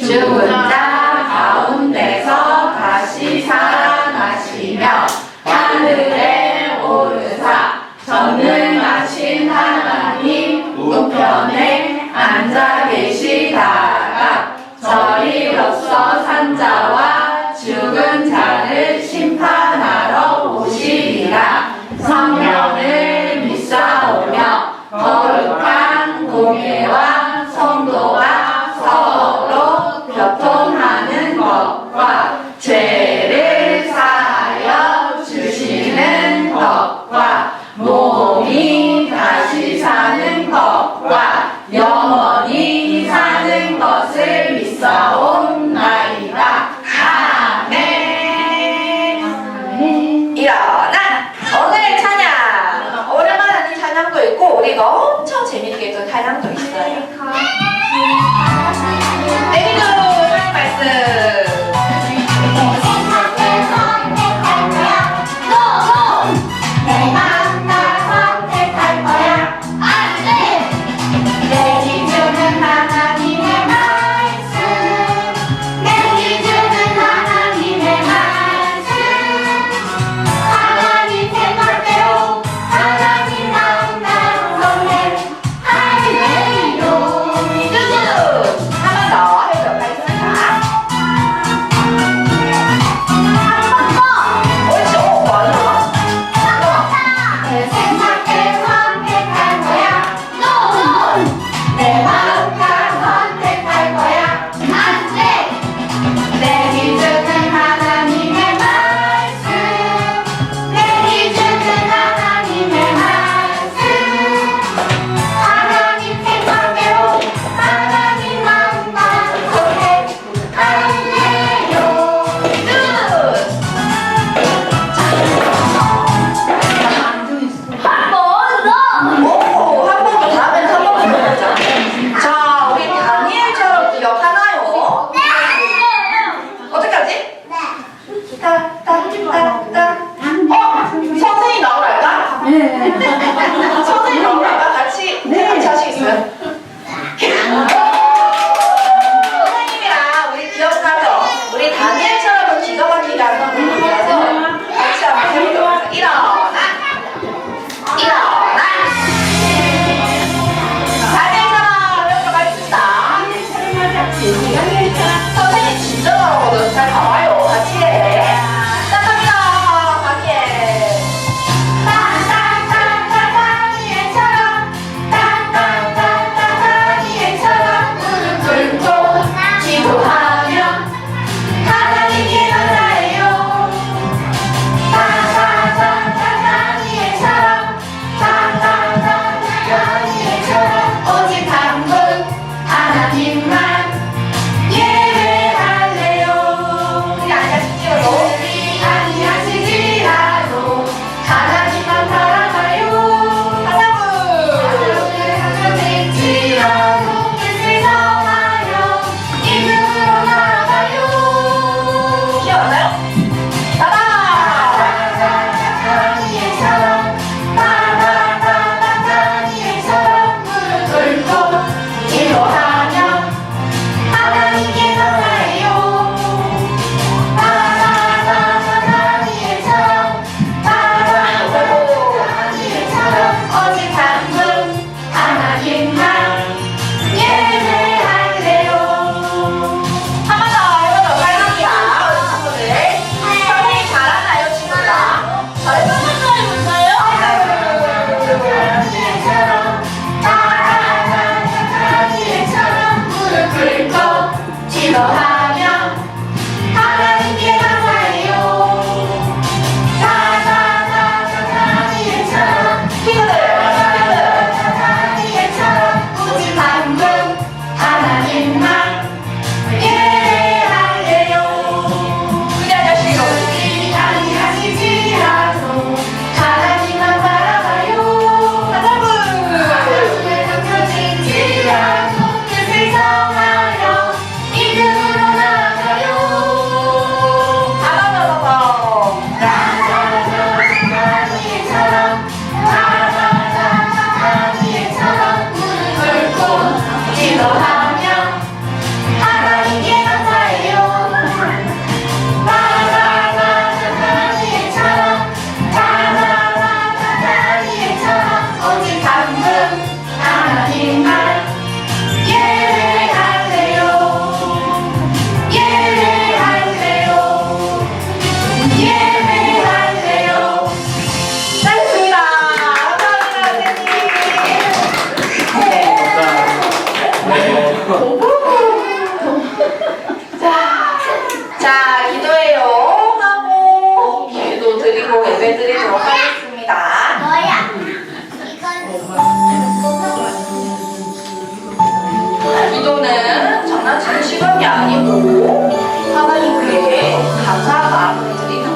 죽은 자 가운데서 다시 살아나시며 하늘에 오르사 전능하신 하나님 우편에 앉아 계시다가 저희로서 산자와 죽은 자를 심판하러 오시리라. 성령을 믿사오며 거룩한 공예와 성도가 서로 교통하는 것과 죄를 사하여 주시는 것과 몸이 다시 사는 것과 영원히 사는 것을 믿사옵나이다. 아멘. 일어나. 오늘 찬양 오랜만에 하는 찬양도 있고 우리가 엄청 재밌게 또 찬양도 있어요. 내리도 말씀. 선생님 나오랄까? 네. 선생님 나오랄까? 같이 하시겠어요? 선생님이랑 우리 기억나죠? 우리 다니엘처럼 기가 막히게 하는 분이라서 같이 한번 해보도록 하겠습니다. 일어나! 일어나! 다니엘처럼 이렇게 가르칩니다. 선생님 진짜 잘하거든. 잘 가봐요. 같이 해. 이름으로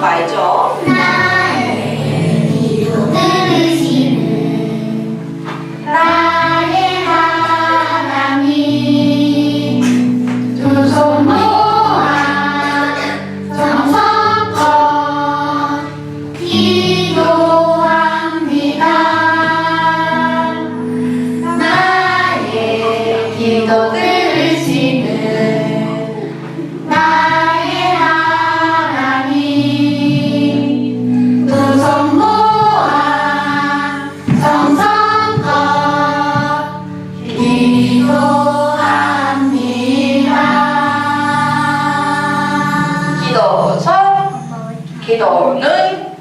거 알죠? 나의 기도 들으시는 나의 하나님 두 손 모아 정성껏 기도합니다. 나의 기도 들으시는 나의 하나님 두 손 모아 정성껏 기도합니다. 기도서, 기도는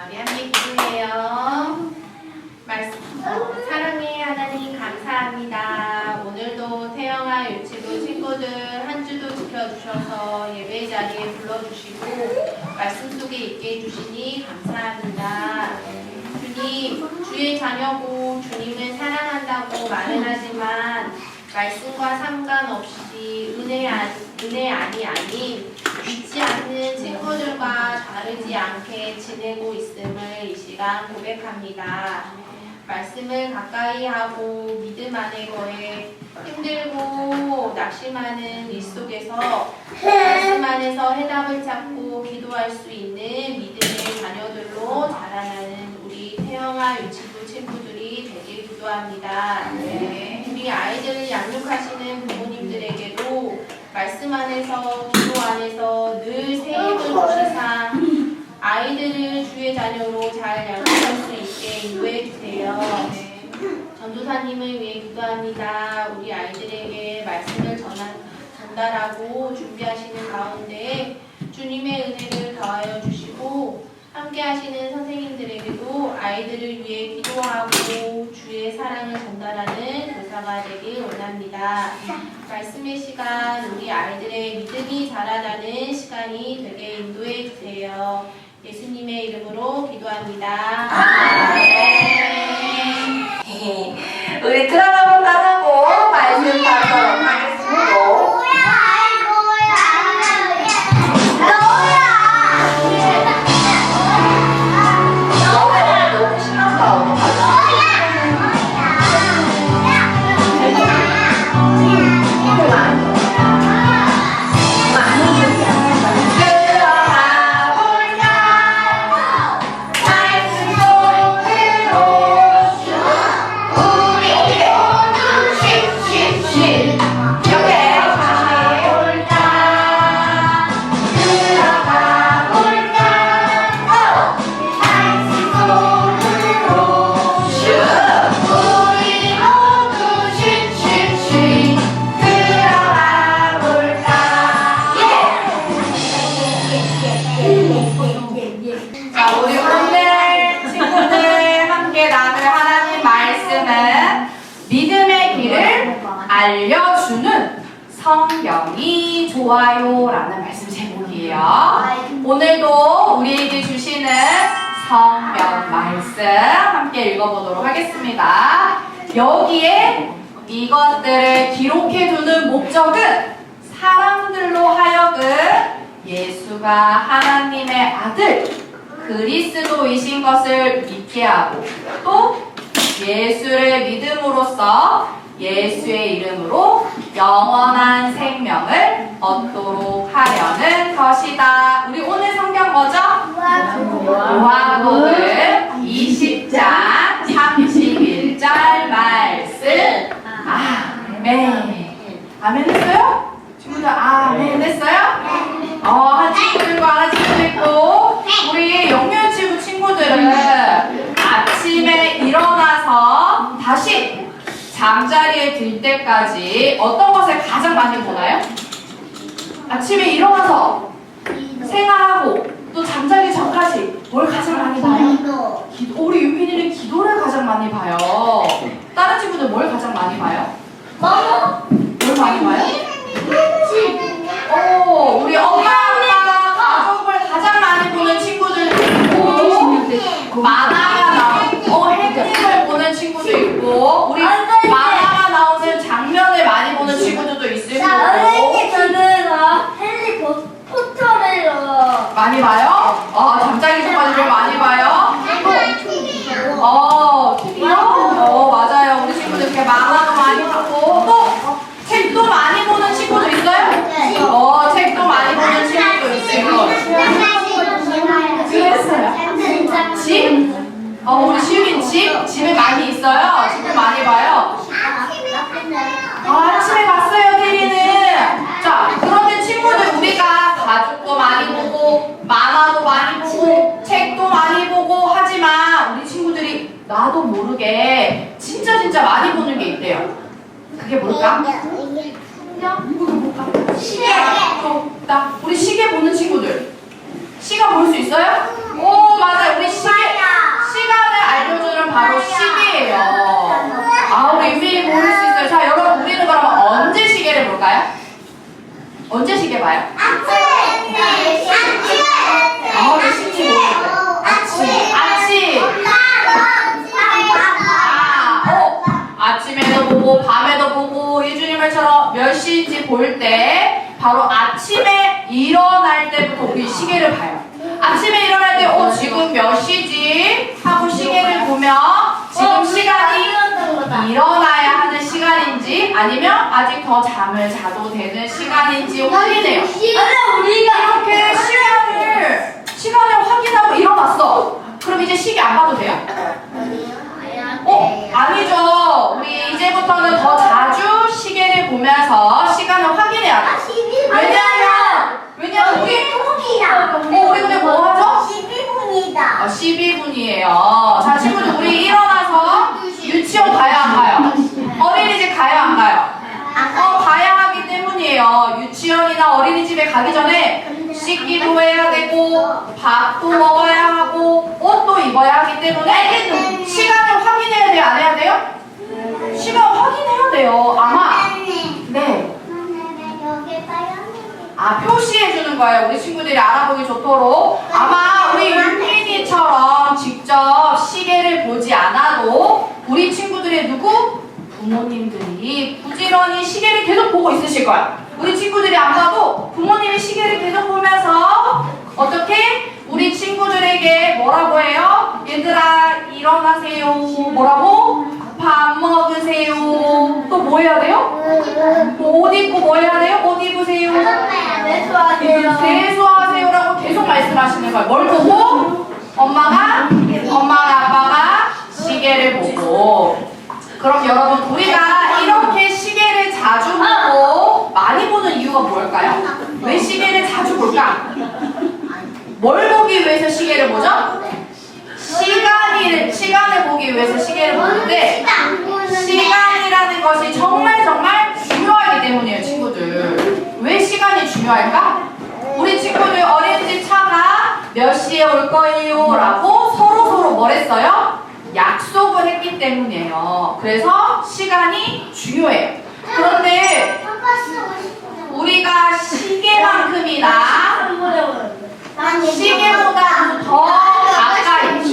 우리 함께 기도해요. 사랑의 하나님 감사합니다. 오늘도 태영아 유치부 친구들 한 주도 지켜주셔서 예배 자리에 불러주시고 말씀 속에 있게 해주시니 감사합니다. 주님, 주의 자녀고 주님을 사랑한다고 말은 하지만 말씀과 상관없이 은혜 아니 아닌 믿지 않는 친구들과 다르지 않게 지내고 있음을 이 시간 고백합니다. 말씀을 가까이 하고 믿음 안에 거해 힘들고 낙심하는 일 속에서 말씀 안에서 해답을 찾고 기도할 수 있는 믿음의 자녀들로 자라나는 우리 태영아 유치부 친구들이 되길 기도합니다. 우리 아이들을 양육하시는 부모님들에게도 말씀 안에서 기도 안에서 늘 새 힘을 주시사 아이들을 주의 자녀로 잘 양육할 수 있게 인도해 주세요. 전도사님을 위해 기도합니다. 우리 아이들에게 말씀을 전달하고 준비하시는 가운데 주님의 은혜를 더하여 주시고 함께 하시는 선생님들에게도 아이들을 위해 기도하고 주의 사랑을 전달하는 교사가 되길 원합니다. 말씀의 시간, 우리 아이들의 믿음이 자라나는 시간이 되게 인도해 주세요. 예수님의 이름으로 기도합니다. 우리 드라마 끝나고 말씀 받도록 하겠습니다. 너무 신난다. 어떡하지? 자, 우리 오늘 친구들 함께 나눌 하나님 말씀은 믿음의 길을 알려주는 성경이 좋아요 라는 말씀 제목이에요. 오늘도 우리에게 주시는 성경 말씀 함께 읽어보도록 하겠습니다. 여기에 이것들을 기록해두는 목적은 사람들로 하여금 예수가 하나님의 아들 그리스도이신 것을 믿게 하고 또 예수를 믿음으로써 예수의 이름으로 영원한 생명을 얻도록 하려는 것이다. 우리 오늘 성경 뭐죠? 요한복음 20장 31절 말씀. 아멘. 아멘 했어요? 친구들 아멘 했어요? 한 친구들과 안 한 친구도 있고 우리 영유치부 친구들은 아침에 일어나서 다시 잠자리에 들 때까지 어떤 것을 가장 많이 보나요? 아침에 일어나서 생활하고 또 잠자기 전까지 뭘 가장 많이 봐요? 우리 유민이는 기도를 가장 많이 봐요. 다른 친구들 뭘 가장 많이 봐요? 뭘 많이 봐요? 우리 엄마 아빠 가족을 가장 많이 보는 친구들도 있고 만화가 나오고 해킹을 보는 친구도 있고 우리 만화가 나오는 장면을 많이 보는 친구들도 있을 거고 저는 해리포터를 많이 봐요? 잠자기 전까지 뭘 많이 봐요? TV요? 맞아요. 우리 친구들 이렇게 만화도 많이 보고 또 책도 많이 보는 친구도 있어요? 책도 많이 보는 친구도 있어요. 집? 우리 시윤이 집에 많이 있어요? 집을 많이 봐요? 아침에 봤어요, 태리는. 자, 그런데 친구들 우리가 가족도 많이 보고 만화도 많이 보고 책도 많이 보고 하지만 우리 친구들이 나도 모르게 진짜 많이 보는 게 있대요. 그게 뭘까? 시계. 우리 시계 보는 친구들. 시간 볼 수 있어요? 오, 맞아요. 우리 시간을 알려주는 바로 시계예요. 우리 유민이 모를 수 있어요. 자, 여러분, 우리는 그러면 언제 시계를 볼까요? 언제 시계 봐요? 몇 시인지 모르겠어요. 아침. 아침에도 보고, 밤에도 보고, 예준이 말처럼 몇 시인지 볼 때, 바로 아침에 일어날 때부터 우리 시계를 봐요. 아침에 일어날 때, 지금 몇 시지? 하고 시계를 보면, 지금 시간이 일어나야 하는 시간인지, 아니면 아직 더 잠을 자도 되는 시간인지 확인해요. 이렇게 시간을 확인하고 일어났어. 그럼 이제 시계 안 봐도 돼요? 아니죠. 우리 이제부터는 더 자주 시계를 보면서 시간을 확인해야 돼. 왜냐면 우리 근데 뭐 하죠? 12분이다. 12분이에요. 자, 친구들 우리 일어나서 유치원 가야 안 가요? 어린이집 가야 안 가요? 가야 하기 때문이에요. 유치원이나 어린이집에 가기 전에 씻기도 해야 되고 밥도 먹어야 하고 옷도 입어야 하기 때문에 시간을 확인해야 돼요? 안 해야 돼요? 시간 확인해야 돼요. 아마 네. 표시해 주는 거예요. 우리 친구들이 알아보기 좋도록. 아마 우리 윤민이처럼 직접 시계를 보지 않아도 우리 친구들의 부모님들이 부지런히 시계를 계속 보고 있으실 거야. 우리 친구들이 안 봐도 부모님이 시계를 계속 보면서 어떻게 우리 친구들에게 뭐라고 해요? 얘들아 일어나세요. 뭐라고? 밥 먹으세요. 또 뭐 해야 돼요? 옷 입고 뭐 해야 돼요? 옷 입으세요. 세수하세요라고 계속 말씀하시는 거예요. 뭘 보고? 엄마가 아빠가 시계를 보고. 그럼 여러분 우리가 이렇게 시계를 자주 보고 많이 보는 이유가 뭘까요? 왜 시계를 자주 볼까? 뭘 보기 위해서 시계를 보죠? 시간을 보기 위해서 시계를 보는데 시간이라는 것이 정말 중요하기 때문이에요, 친구들. 왜 시간이 중요할까? 우리 친구들 어린이집 차가 몇 시에 올 거예요? 라고 서로 뭘 했어요? 약속을 했기 때문이에요. 그래서 시간이 중요해요. 그런데 우리가 시계만큼이나 시계보다 더 가까이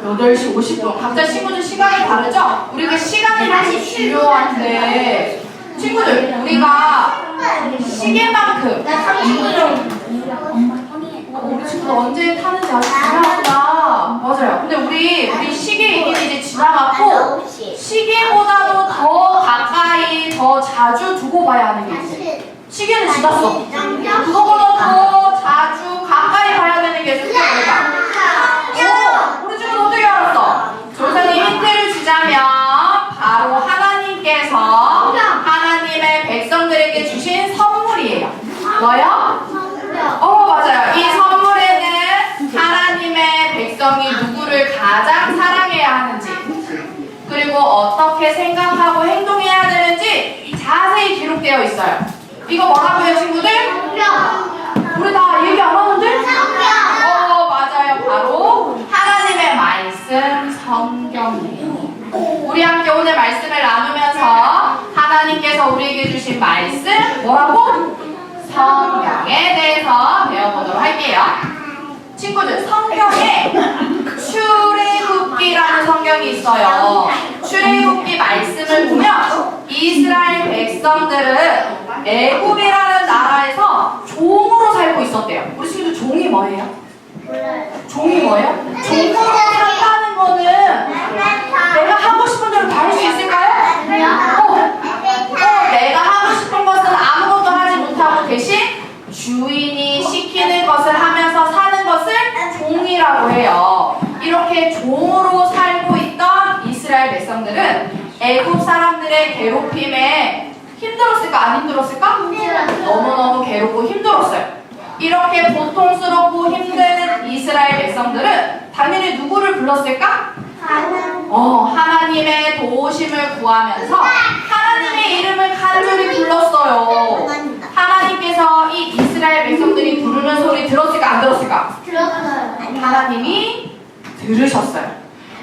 8시 50분 각자 친구들 시간이 다르죠? 우리가 시간이 너무 중요한데 친구들 우리가 시계만큼 우리 친구들 언제 타는지 아직 중요하구나. 맞아요. 근데 우리 시계 얘기는 이제 지나갔고 시계보다도 더 가까이 더 자주 두고 봐야 하는 게 있어요. 시계는 지났어. 그거보다 더 자주 가까이 봐야 되는 게 있어요. 우리 친구들 어떻게 알았어? 조선이 힌트를 주자면 바로 하나님께서 하나님의 백성들에게 주신 선물이에요. 뭐요? 맞아요. 이 선물에는 하나님의 백성이 누구를 가장 사랑해야 하는지 그리고 어떻게 생각하고 행동해야 되는지 자세히 기록되어 있어요. 이거 뭐라고요, 친구들? 우리 다 얘기 안 하는데? 맞아요. 바로 하나님의 말씀 성경이에요. 우리 함께 오늘 말씀을 나누면서 하나님께서 우리에게 주신 말씀 뭐라고? 성경에 대해서 배워보도록 할게요. 친구들, 성경에 출애굽기라는 성경이 있어요. 출애굽기 말씀을 보면 이스라엘 백성들은 애굽이라는 나라에서 종으로 살고 있었대요. 우리 친구들 종이 뭐예요? 몰라요. 종이 뭐예요? 종으로 산다는 거는 내가 하고 싶은 대로 다 할 수 있을까요? 내가 하고 싶은 것은 아무것도 하지 못하고 대신 주인이 시키는 것을 하면서 사는 것을 종이라고 해요. 이렇게 종으로 살고 있던 이스라엘 백성들은 애굽 사람들의 괴롭힘에 힘들었을까 안 힘들었을까? 너무너무 괴롭고 힘들었어요. 이렇게 고통스럽고 힘든 이스라엘 백성들은 당연히 누구를 불렀을까? 하나님의 도우심을 구하면서 하나님의 이름을 간절히 불렀어요. 하나님께서 이 이스라엘 백성들이 부르는 소리 들었을까 안 들었을까? 들었어요. 하나님이 들으셨어요.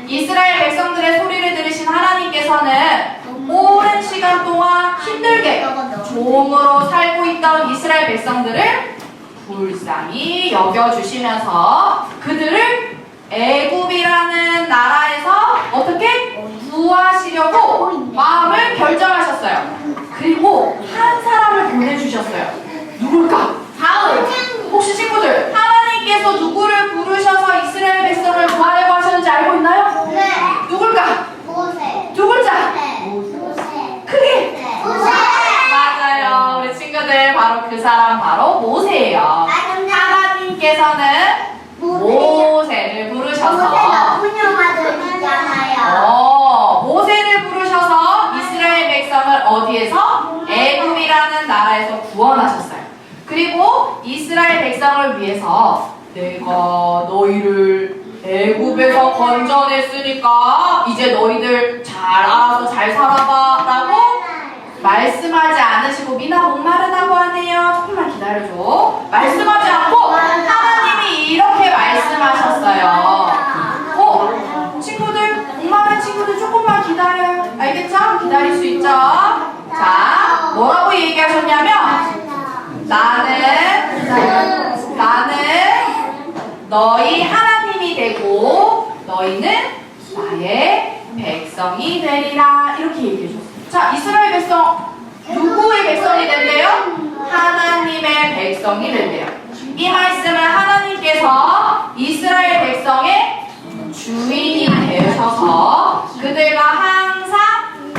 이스라엘 백성들의 소리를 들으신 하나님께서는 오랜 시간 동안 힘들게 종으로 살고 있던 이스라엘 백성들을 불쌍히 여겨주시면서 그들을 애굽이라는 나라에서 어떻게 구하시려고 마음을 결정하셨어요. 그리고 한 사람을 보내주셨어요. 누굴까? 바울. 혹시 친구들 하나님께서 누구를 부르셔서 이스라엘 백성을 구하려고 하셨는지 알고 있나요? 네. 누굴까? 모세. 두 글자. 모세. 크게. 모세. 맞아요. 우리 친구들 바로 그 사람 바로 모세예요. 하나님께서는 모세를 부르셔서 나쁜 영화들이잖아요. 모세를 부르셔서 이스라엘 백성을 어디에서? 애굽이라는 나라에서 구원하셨어요. 그리고 이스라엘 백성을 위해서 내가 너희를 애굽에서 건져냈으니까 이제 너희들 잘 알아서 잘 살아봐 라고 말씀하지 않으시고 미나 목마르다고 하네요. 조금만 기다려줘. 말씀하지 않고 하나님이 이렇게 말씀하셨어요. 친구들 목마른 친구들 조금만 기다려요. 알겠죠? 기다릴 수 있죠? 자, 뭐라고 얘기하셨냐면 나는 너희 하나님이 되고 너희는 나의 백성이 되리라 이렇게 얘기해 줬어요. 자, 이스라엘 백성 누구의 백성이 된대요? 하나님의 백성이 된대요. 이 말씀은 하나님께서 이스라엘 백성의 주인이 되셔서 그들과 항상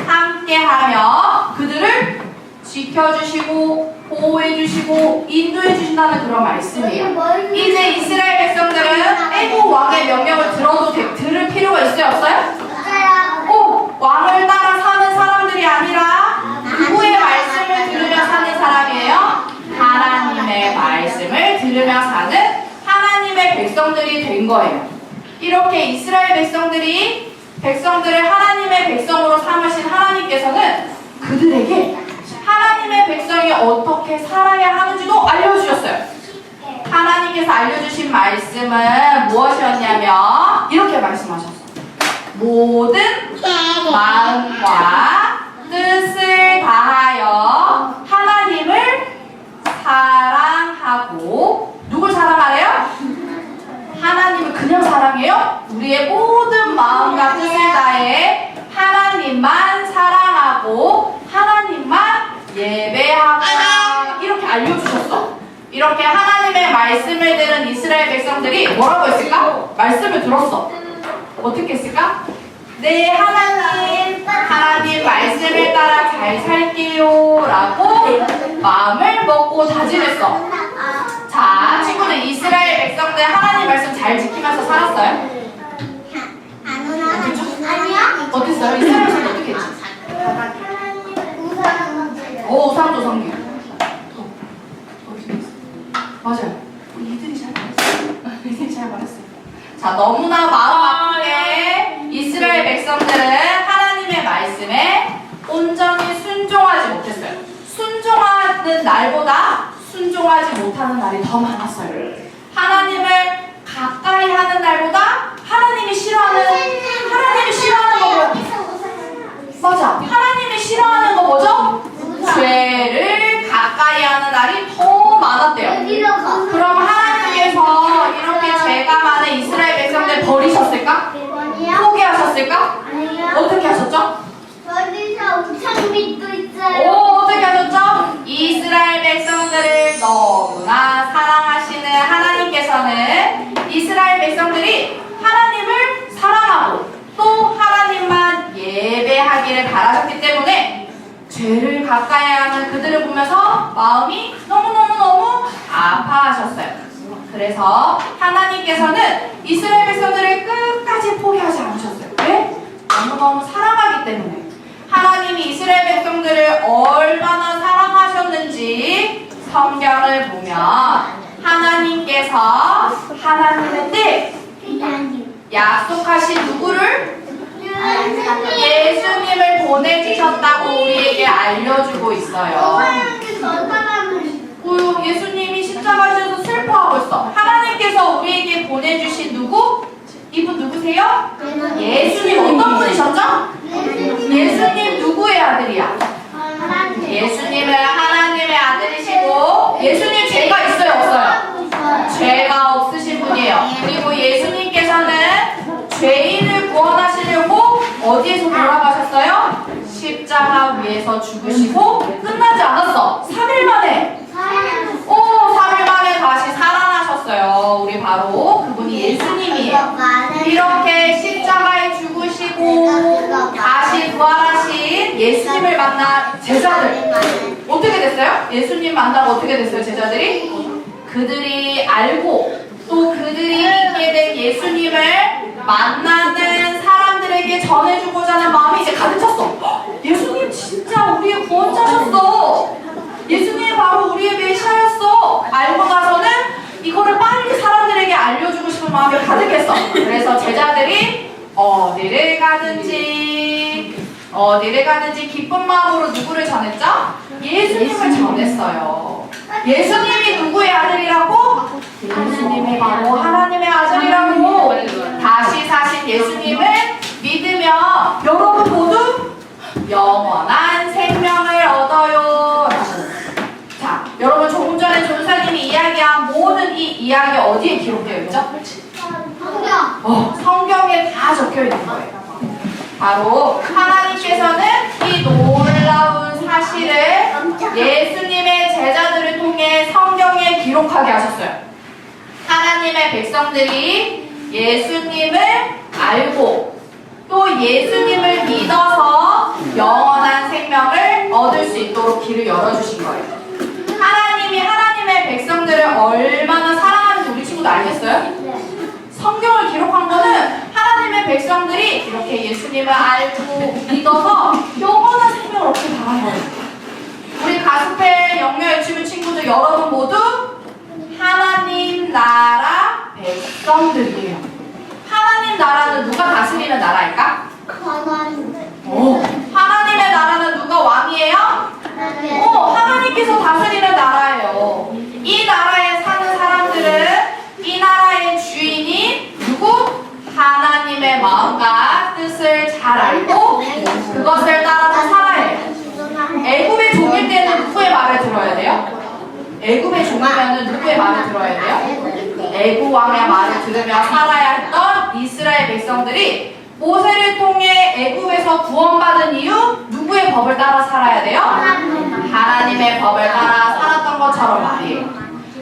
함께하며 그들을 지켜주시고 보호해주시고 인도해주신다는 그런 말씀이에요. 이제 이스라엘 백성들은 애국 왕의 명령을 들을 필요가 있어요? 없어요? 왕을 따라 사는 사람들이 아니라 누구의 말씀을 들으며 사는 사람이에요? 하나님의 말씀을 들으며 사는 하나님의 백성들이 된 거예요. 이렇게 이스라엘 백성들을 하나님의 백성으로 삼으신 하나님께서는 그들에게 하나님의 백성이 어떻게 살아야 하는지도 알려주셨어요. 하나님께서 알려주신 말씀은 무엇이었냐면 이렇게 말씀하셨어요. 모든 마음과 뜻을 다하여 하나님을 사랑하고 누굴 사랑하래요? 하나님을 그냥 사랑해요? 우리의 모든 마음과 뜻을 다해 하나님만 사랑하고 하나님만 예배하라 이렇게 알려주셨어. 이렇게 하나님의 말씀을 들은 이스라엘 백성들이 뭐라고 했을까? 말씀을 들었어. 어떻게 했을까? 네, 하나님 말씀을 따라 잘 살게요 라고 마음을 먹고 다짐했어. 자, 친구들 이스라엘 백성들 하나님 말씀 잘 지키면서 살았어요? 어땠어요? 이스라엘 백성들 어떻게 했지? 우상조성기. 맞아요. 이들이 잘 말했어요. 이들이 잘 말했어요. 자, 너무나 마음 아프게 이스라엘 백성들은 하나님의 말씀에 온전히 순종하지 못했어요. 순종하는 날보다 순종하지 못하는 날이 더 많았어요. 하나님을 가까이 하는 날보다 하나님이 싫어하는 거 뭐야? 맞아. 하나님이 싫어하는 거 뭐죠? 죄를 가까이 하는 날이 더 많았대요. 그럼 하나님께서 이렇게 죄가 많은 이스라엘 백성들 버리셨을까? 포기하셨을까? 어떻게 하셨죠? 우상빛도 있어요. 어떻게 하셨죠? 이스라엘 백성들을 너무나 사랑하시는 하나님께서 하나님께서는 이스라엘 백성들이 하나님을 사랑하고 또 하나님만 예배하기를 바라셨기 때문에 죄를 가까이 하는 그들을 보면서 마음이 너무너무너무 아파하셨어요. 그래서 하나님께서는 이스라엘 백성들을 끝까지 포기하지 않으셨어요. 왜? 너무너무 사랑하기 때문에. 하나님이 이스라엘 백성들을 얼마나 사랑하셨는지 성경을 보면 하나님께서 하나님의 때 약속하신 누구를? 예수님을 보내주셨다고 우리에게 알려주고 있어요. 예수님이 십자가에서 슬퍼하고 있어. 하나님께서 우리에게 보내주신 누구? 이분 누구세요? 예수님. 어떤 분이셨죠? 예수님 누구의 아들이야? 예수님은 하나님의 아들이시고 예수님 죄가 있어요? 없어요? 죄가 없으신 분이에요. 그리고 예수님께서는 죄인을 구원하시려고 어디에서 돌아가셨어요? 십자가 위에서 죽으시고 끝나지 않았어. 3일 만에 3일 만에 다시 살아나셨어요. 우리 바로 그분이 예수님이에요. 이렇게 십자가에 죽으시고 다시 부활하신 예수님을 만난 제자들 어떻게 됐어요? 예수님 만나고 어떻게 됐어요? 제자들이? 그들이 알고 또 그들이 믿게 된 예수님을 만나는 사람들에게 전해주고자 하는 마음이 이제 가득 찼어. 예수님 진짜 우리의 구원자셨어. 예수님 바로 우리의 메시아였어. 알고 나서는 이거를 빨리 사람들에게 알려주고 싶은 마음이 가득했어. 그래서 제자들이 어디를 가든지 기쁜 마음으로 누구를 전했죠? 예수님을 전했어요. 예수님이 누구의 아들이라고? 예수님이 바로 하나님의 아들이라고. 다시 사신 예수님을 믿으면 여러분 모두 영원한 생명을 얻어요. 자, 여러분 조금 전에 전사님이 이야기한 모든 이 이야기 어디에 기록되어 있죠? 성경에 다 적혀 있는 거예요. 바로 하나님께서는 이 놀라운 사실을 예수님의 제자들을 통해 성경에 기록하게 하셨어요. 하나님의 백성들이 예수님을 알고 또 예수님을 믿어서 영원한 생명을 얻을 수 있도록 길을 열어주신 거예요. 하나님이 하나님의 백성들을 얼마나 사랑하는지 우리 친구도 알겠어요? 성경을 기록한 거는 하나님의 백성들이 이렇게 예수님을 알고 믿어서 영원한 생명을 얻기 바란 거예요. 우리 가스펠 영역 유치부 친구들 여러분 모두 하나님 나라 백성들이에요. 하나님 나라는 누가 다스리는 나라일까? 하나님의 나라는 누가 왕이에요? 하나님께서 다스리는 나라예요. 이 나라에 사는 사람들은 이 나라의 주인이 누구? 하나님의 마음과 뜻을 잘 알고 그것을 따라서 살아야 해요. 애굽의 종일 때는 누구의 말을 들어야 돼요? 애굽의 종이면은 누구의 말을 들어야 돼요? 애굽 왕의 말을 들으며 살아야 했던 이스라엘 백성들이 모세를 통해 애굽에서 구원받은 이유 누구의 법을 따라 살아야 돼요? 하나님의 법을 따라 살았던 것처럼 말이에요.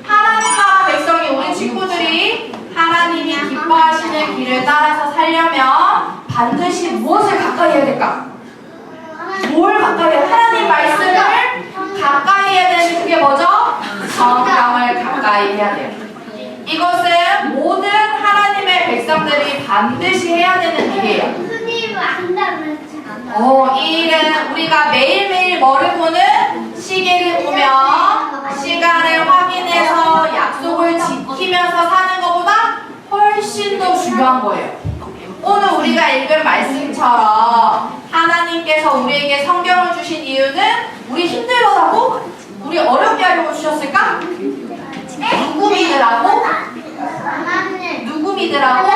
하나님 나라 백성이 우리 친구들이 하나님이 기뻐하시는 길을 따라서 살려면 반드시 무엇을 가까이 해야 될까? 뭘 가까이 해야 돼? 하나님 말씀을 가까이 해야 되는 그게 뭐죠? 성경을 가까이 해야 돼요. 이것은 모든 하나님의 백성들이 반드시 해야 되는 일이에요. 이 일은 우리가 매일매일 뭐를 보는? 시계를 보며 시간을 확인해서 약속을 지키면서 사는 것보다 훨씬 더 중요한 거예요. 오늘 우리가 읽은 말씀처럼 하나님께서 우리에게 성경을 주신 이유는 우리 힘들어하고 우리 어렵게 하려고 주셨을까? 누구 믿으라고? 누구 믿으라고?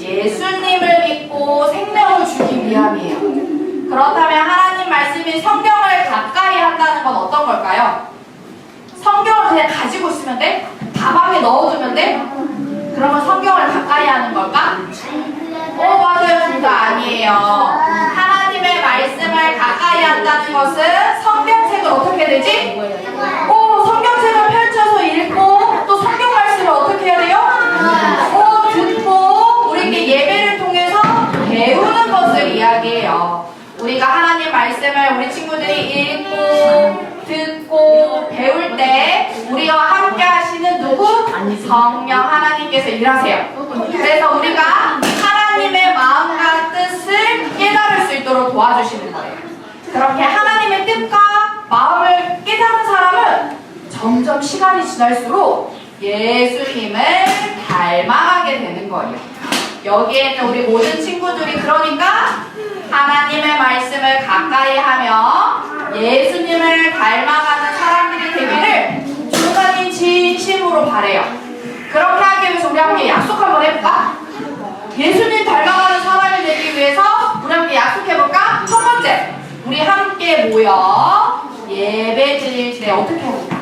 예수님을 믿고 생명을 주기 위함이에요. 그렇다면 하나님 말씀인 성경을 가까이 한다는 건 어떤 걸까요? 성경을 그냥 가지고 있으면 돼? 가방에 넣어두면 돼? 그러면 성경을 가까이 하는 걸까? 맞아요. 둘 다 아니에요. 하나님의 말씀을 가까이 한다는 것은 성경책을 어떻게 되지? 성경책을 펼쳐서 읽고 또 성경 말씀을 어떻게 성령 하나님께서 일하세요. 그래서 우리가 하나님의 마음과 뜻을 깨달을 수 있도록 도와주시는 거예요. 그렇게 하나님의 뜻과 마음을 깨달은 사람은 점점 시간이 지날수록 예수님을 닮아가게 되는 거예요. 여기에 있는 우리 모든 친구들이 그러니까 하나님의 말씀을 가까이 하며 예수님을 닮아가는 사람들이 되기를 주님이 진심으로 바래요. 그렇게 하기 위해서 우리 함께 약속 한번 해볼까? 예수님 닮아가는 사람이 되기 위해서 우리 함께 약속해볼까? 첫 번째, 우리 함께 모여 예배 드릴 때 어떻게 해볼까?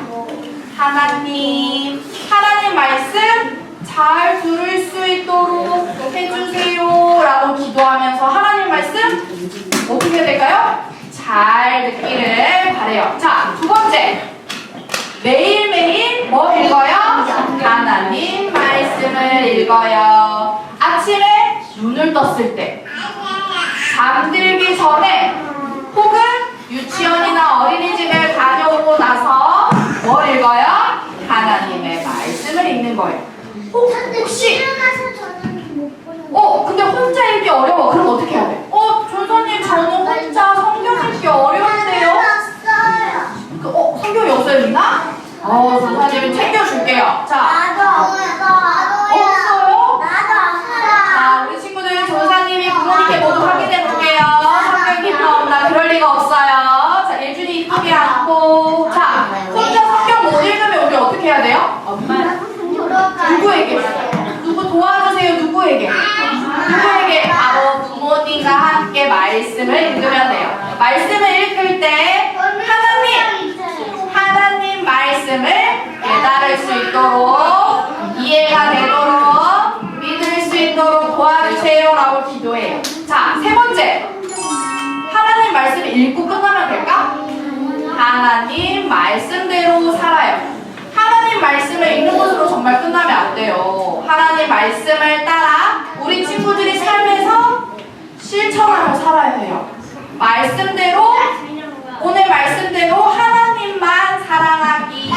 하나님 말씀 잘 들을 수 있도록 해주세요 라고 기도하면서 하나님 말씀 어떻게 해야 될까요? 잘 듣기를 바래요. 자, 두 번째, 매일매일 뭐 읽어요? 하나님 말씀을 읽어요. 아침에 눈을 떴을 때, 잠들기 전에, 혹은 유치원이나 어린이집을 다녀오고 나서 뭐 읽어요? 하나님의 말씀을 읽는 거예요. 혹시 일어나서 저는 못 보는. 근데 혼자 읽기 어려워. 그럼 어떻게 해야 돼? 전사님 저는 혼자 성경 읽기 어려운데요? 없어요. 성경이 없어요, 있나? 전사님이 챙겨줄게요. 자, 나도 없어요? 나도 자, 우리 친구들 전사님이 부모님께 모두 확인해 볼게요. 성경이 나온다. 그럴 리가 없어요. 자, 예준이 이쁘게 앉고. 자, 혼자 성경 못 읽으면 우리 어떻게 해야 돼요? 누구에게? 누구 도와주세요. 누구에게? 바로 부모님과 함께 말씀을 읽으면 돼요. 말씀을 읽을 때 하나님 말씀을 깨달을 수 있도록, 이해가 되도록, 믿을 수 있도록 도와주세요 라고 기도해요. 자, 세 번째, 하나님 말씀을 읽고 끝나면 될까? 하나님 말씀대로 살아요. 하나님 말씀을 읽는 것으로 정말 끝나면 안 돼요. 하나님 말씀을 따라 우리 친구들이 삶에서 실천하며 살아야 해요. 말씀대로, 오늘 말씀대로 하나님만 사랑하기,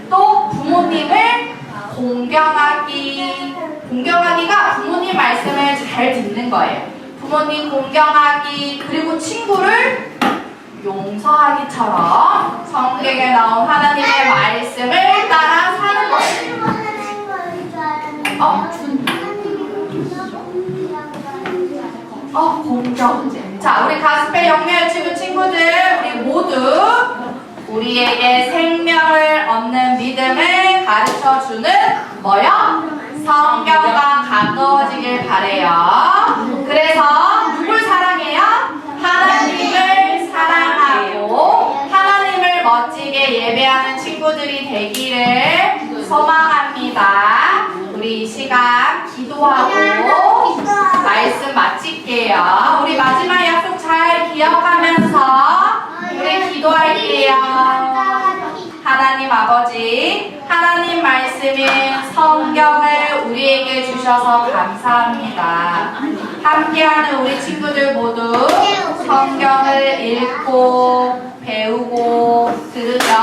또 부모님을 공경하기가 부모님 말씀을 잘 듣는 거예요. 부모님 공경하기, 그리고 친구를 용서하기처럼 성경에 나온 하나님의 말씀을 따라 사는 거예요. 공경. 자, 우리 가스펠 영매할 친구들, 우리 모두 우리에게 생명을 얻는 믿음을 가르쳐주는 뭐요? 성경과 가까워지길 바래요. 그래서 누굴 사랑해요? 하나님을 사랑하고 하나님을 멋지게 예배하는 친구들이 되기를 소망합니다. 우리 이 시간 기도하고 말씀 마칠게요. 우리 마지막 약속 잘 기억하면서 우리 기도할게요. 하나님 아버지, 하나님 말씀인 성경을 우리에게 주셔서 감사합니다. 함께하는 우리 친구들 모두 성경을 읽고 배우고 들으며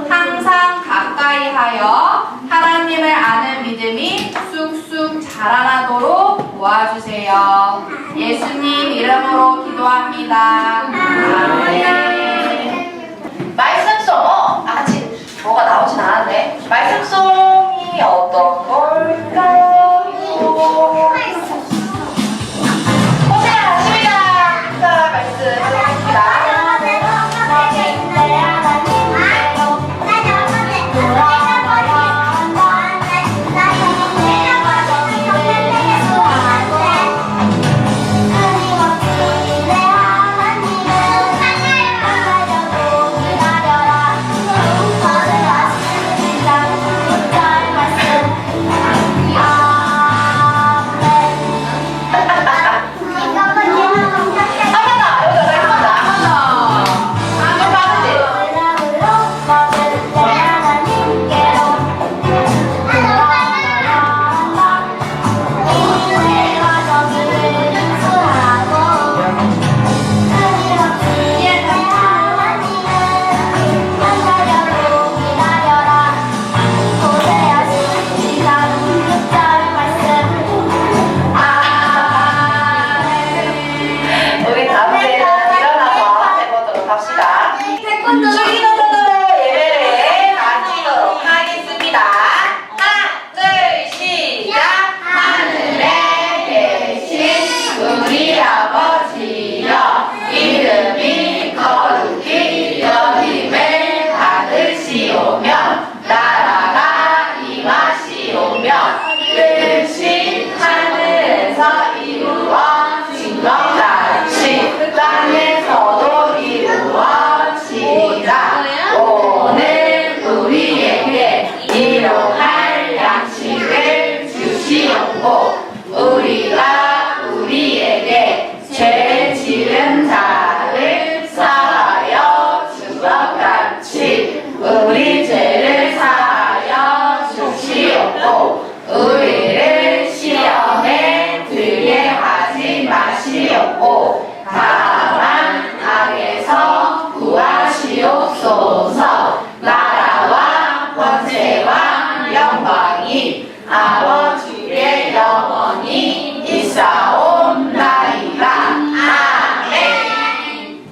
항상 가까이 하여 하나님을 아는 믿음이 쑥쑥 자라나도록 도와주세요. 예수님 이름으로 기도합니다. 아멘. 말씀송, 아직 뭐가 나오진 않았네. 말씀송이 어떤 걸까요? 고생하셨습니다. 자, 말씀 들어보겠습니다. 오면 나라가 이 맛이 오면 뜻이 하늘에서 이루어진 것 같이 땅에서도 이루어지리라. 오늘 우리에게 일용할 양식을 주시옵고 우리가 우리에게 죄 지은 자를 사하여 준 것 같이 우리 죄를 사하여 주시옵고 우리를 시험에 들게 하지 마시옵고 다만 악에서 구하시옵소서. 나라와 권세와 영광이 아버지께 영원히 있사옵소서.